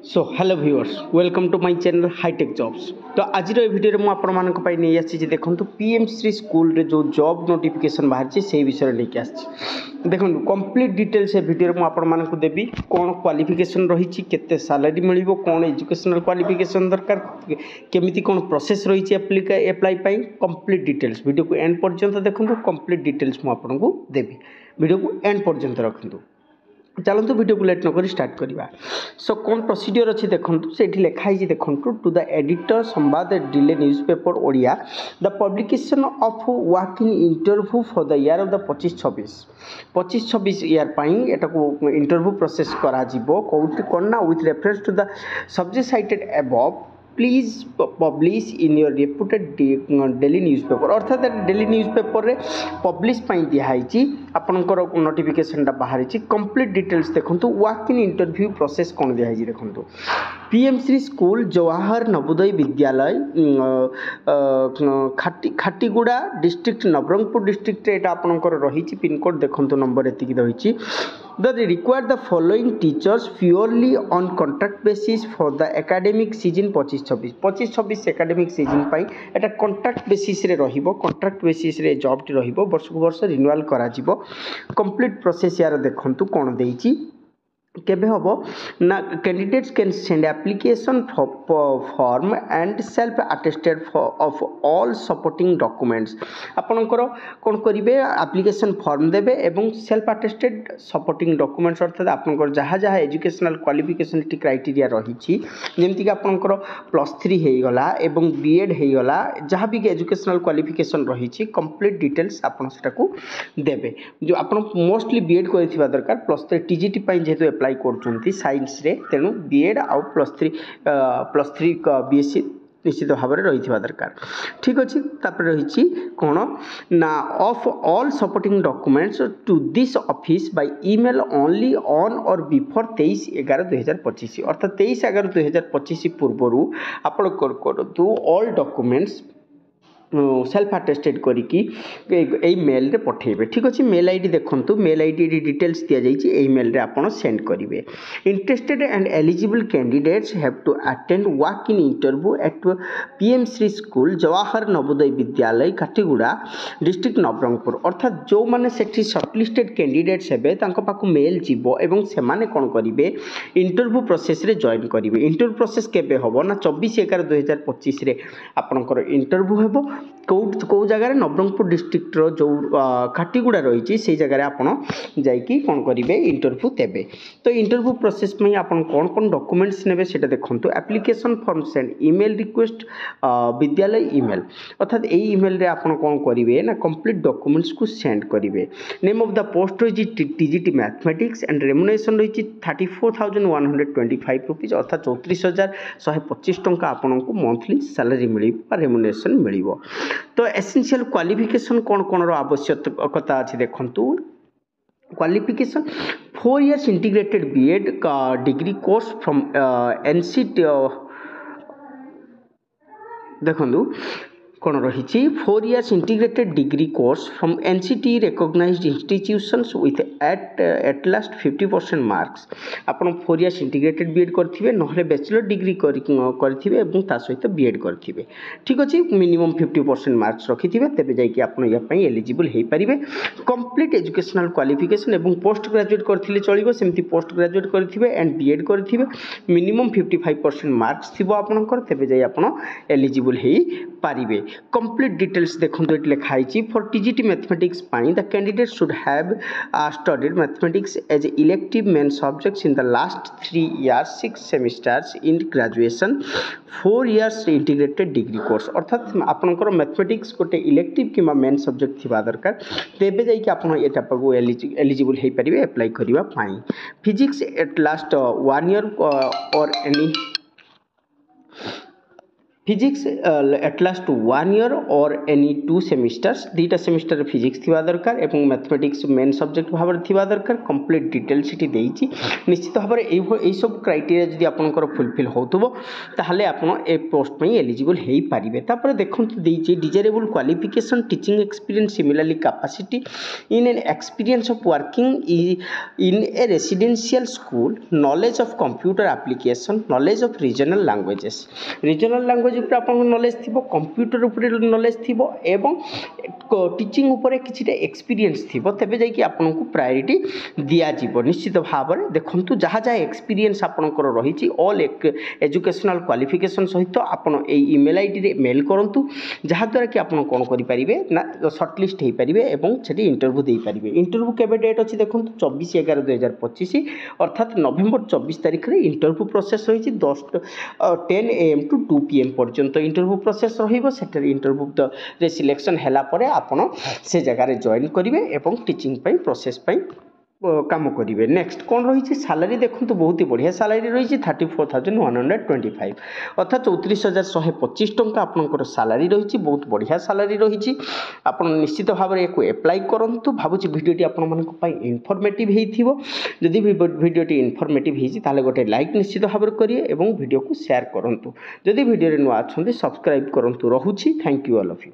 So hello viewers welcome to my channel hitech jobs. तो आज video में आपण मानक पई नहीं आसी देखो पीएम श्री स्कूल रे जो जॉब नोटिफिकेशन बाहर से विषय लेके आसी देखो कंप्लीट डिटेल्स वीडियो में आपण मानक देबी कौन क्वालिफिकेशन रही केते सैलरी मिलिबो कौन एजुकेशनल क्वालिफिकेशन दरकार केमिति कौन प्रोसेस रही एप्लाई पाई कंप्लीट डिटेल्स वीडियो को एंड पर्यंत देखो कंप्लीट डिटेल्स मु आपनको देबी वीडियो को एंड पर्यंत रखंतु। चलते वीडियो को लेट नक स्टार्ट करवा। सो कौन प्रोसीडियर अच्छी देखो से लिखाई देखो to the editor Sambad daily newspaper Odia the publication of walk in interview for the year of the 25-26 year एटा को इंटरव्यू प्रोसेस करा करना with reference to the subject cited above please publish in your reputed daily newspaper अर्थात daily newspaper रे publish दिखाई आपंकर notification बाहर complete details देखो वर्क इन इंटरव्यू प्रोसेस कौन दिखाई देखो पीएम श्री स्कूल जवाहर नवोदय विद्यालय खाटीगुड़ा डिस्ट्रिक्ट नवरंगपुर डिस्ट्रिक्ट एटा आपंकर रही पिनकोड देखो नंबर एति रही they require the following teachers purely on contract basis for the academic season 25-26 academic season pi Etah contract basis रे रहिबो contract basis रे जॉब टी रहिबो वर्ष को वर्ष रिन्यूअल करा जिवो कंप्लीट प्रोसेस यार देखंतु कोन देइची केबे हबो ना candidates can send application form and self attested of all supporting documents आपनकर कोन करिवे एप्लीकेशन फॉर्म देबे एवं सेल्फ अटेस्टेड सपोर्टिंग डॉक्यूमेंट्स अर्थात आपनकर जहाँ जहाँ एजुकेशनल क्वालिफिकेशन टी क्राइटेरिया रही जेमति कि आपनकर +3 हे गला एवं बीएड हे गला जहाँ भी एजुकेशनल क्वालिफिकेशन रही कंप्लीट डिटेल्स आपन सेटा को देबे जो आपन मोस्टली बीएड करथिबा दरकार +3 टीजीटी पई जेतु अप्लाई कर साइंस रे तेणु बीएड आउ +3 बीएससी निश्चित भाव में रही दरकार ठीक अच्छे रही कौन ना of all supporting documents to this office by email only on or before 23/11/2025 अर्थात 23/11/2025 पूर्वर आपण करूँ ऑल डॉक्यूमेंट्स सेल्फ अटेस्टेड करिकी मेल रे पठेबे ठीक अच्छे मेल आईडी देखंतु मेल आईडी डिटेल्स दिया जाइए एई मेल रे आपण सेंड करिवे interested and eligible candidates have to attend walk in interview at PM Shri school Jawahar Navodaya Vidyalaya Katiguda district Nabarangpur अर्थात जो माने सेठी शॉर्टलिस्टेड कैंडिडेट्स हेबे तांको पाकु मेल जीवो एवं से माने कोन करिवे इंटरव्यू प्रोसेस रे जॉइन करिवे इंटरव्यू प्रोसेस केबे होबो ना 24/11/2025 रे आपनकर इंटरव्यू हेबो कौ जगह नवरंगपुर डिस्ट्रिक्ट रो जो खाटीगुड़ा रही से जगह आपड़ जाकि कौन करेंगे इंटरव्यू देवे तो इंटरव्यू प्रोसेस में आप कौन डॉक्यूमेंट्स ने देखो application form send email request विद्यालय ईमेल अर्थात यही ईमेल रे आप कौन करेंगे ना कंप्लीट डॉक्यूमेंट्स को सेंड करेंगे नेम ऑफ द पोस्ट रही टीजीटी मैथमेटिक्स एंड रेमुनेशन रही 34,125 रुपीज अर्थात 34,125 टंका आपन को मंथली सैलरी मिल रेमुनेशन मिल तो एसेंशियल क्वालिफिकेशन कौन कौन आवश्यकता अच्छी देखंतु क्वालिफिकेशन 4 years इंटीग्रेटेड बीएड का डिग्री कोर्स फ्रॉम एनसीटी देखंतु कौन रही 4 years integrated degree course from NCT recognised institutions with at last 50% marks आपन 4 years इंटीग्रेटेड बीएड करथिबे नहले बैचलर डिग्री करथिबे एवं ता सहित बीएड करथिबे ठीक अछि मिनिमम 50% मार्क्स रखिथिबे तबे जाय कि आपन या पई एलिजिबल हेई परिबे कंप्लीट एजुकेशनल क्वालिफिकेशन एवं पोस्ट ग्रेजुएट करथिले चलिबो सेमति पोस्ट ग्रेजुएट करथिबे एंड बीएड करथिबे मिनिमम 55% मार्क्स थिबो आपनकर तबे जाय आपन एलिजिबल हेई परिबे कंप्लीट डिटेल्स देखो ये लिखाई for TGT mathematics the candidate should have studied mathematics as elective main subjects in the last 3 years 6 semesters in graduation 4 years integrated degree course अर्थात आपनकर मैथमेटिक्स गोटे इलेक्टिव कि मेन सब्जेक्ट थिबा दरकार तेबे जाई कि आपन एटा पगु एलिजिबल हेई परिबे अप्लाई करिवा पाई physics at last 1 year or any physics at last 1 year or any 2 semesters दुईटा सेमिस्टर फिजिक्स थिबा दरकार एवं मैथमेटिक्स मेन सब्जेक्ट भाव में थिबा दरकार कंप्लीट डिटेल सीटी देइछि निश्चित भाव में यही सब क्राइटेरिया जदि आपनकर फुलफिल होतबो ताहले आपण ए पोस्ट में एलिजिबल हेई पारिबे। तापर देखंतु देइछि desirable qualification teaching experience similarly capacity in an experience of working in a residential school knowledge of computer application knowledge of regional languages उपर आप नॉलेज थी कंप्यूटर उपर नॉलेज थी एवं टीचिंग उपर किसी एक्सपीरियंस थी तेज जाकि आपको प्रायोरिटी दिज्व निश्चित भाव में देखूँ जहाँ जहाँ एक्सपीरियंस आपंकर रही ऑल एजुकेशनल क्वालिफिकेशन सहित आपड़ ईमेल आईडी रे मेल करूँ जहाँद्वारा कि आप कौन करेंगे ना सर्टलिस्ट हो पारे और से इंटरव्यू दे पारे। इंटरव्यू केवे डेट अच्छी देखो 24/11/2025 अर्थात नवेम्बर 24 तारिख में इंटरव्यू प्रोसेस रही 10 AM to 2 PM पर्यंत इंटरव्यू प्रोसेस रही इंटरव्यू रे सिलेक्शन है आपड़ से जगार जॉइन करेंगे और टीचिंग प्रोसेस काम करेंगे। नेक्स्ट कौन रही सैलरी देखो बहुत ही बढ़िया सैलरी रही 34,125 अर्थात 34,125 टंका आपंकर सैलरी रही बहुत बढ़िया सैलरी रही आप निश्चित भाव में एप्लाई करूँ भावुँ भिडियोटी आप इनफर्मेटिव होती जदि भिडियोटी इनफर्मेटिव होती गोटे लाइक निश्चित भाव में करेंगे और भिडियो को शेयर करूँ जदि भिडियो नुआ अच्छा सब्सक्राइब करूँ। रोची thank you all of you.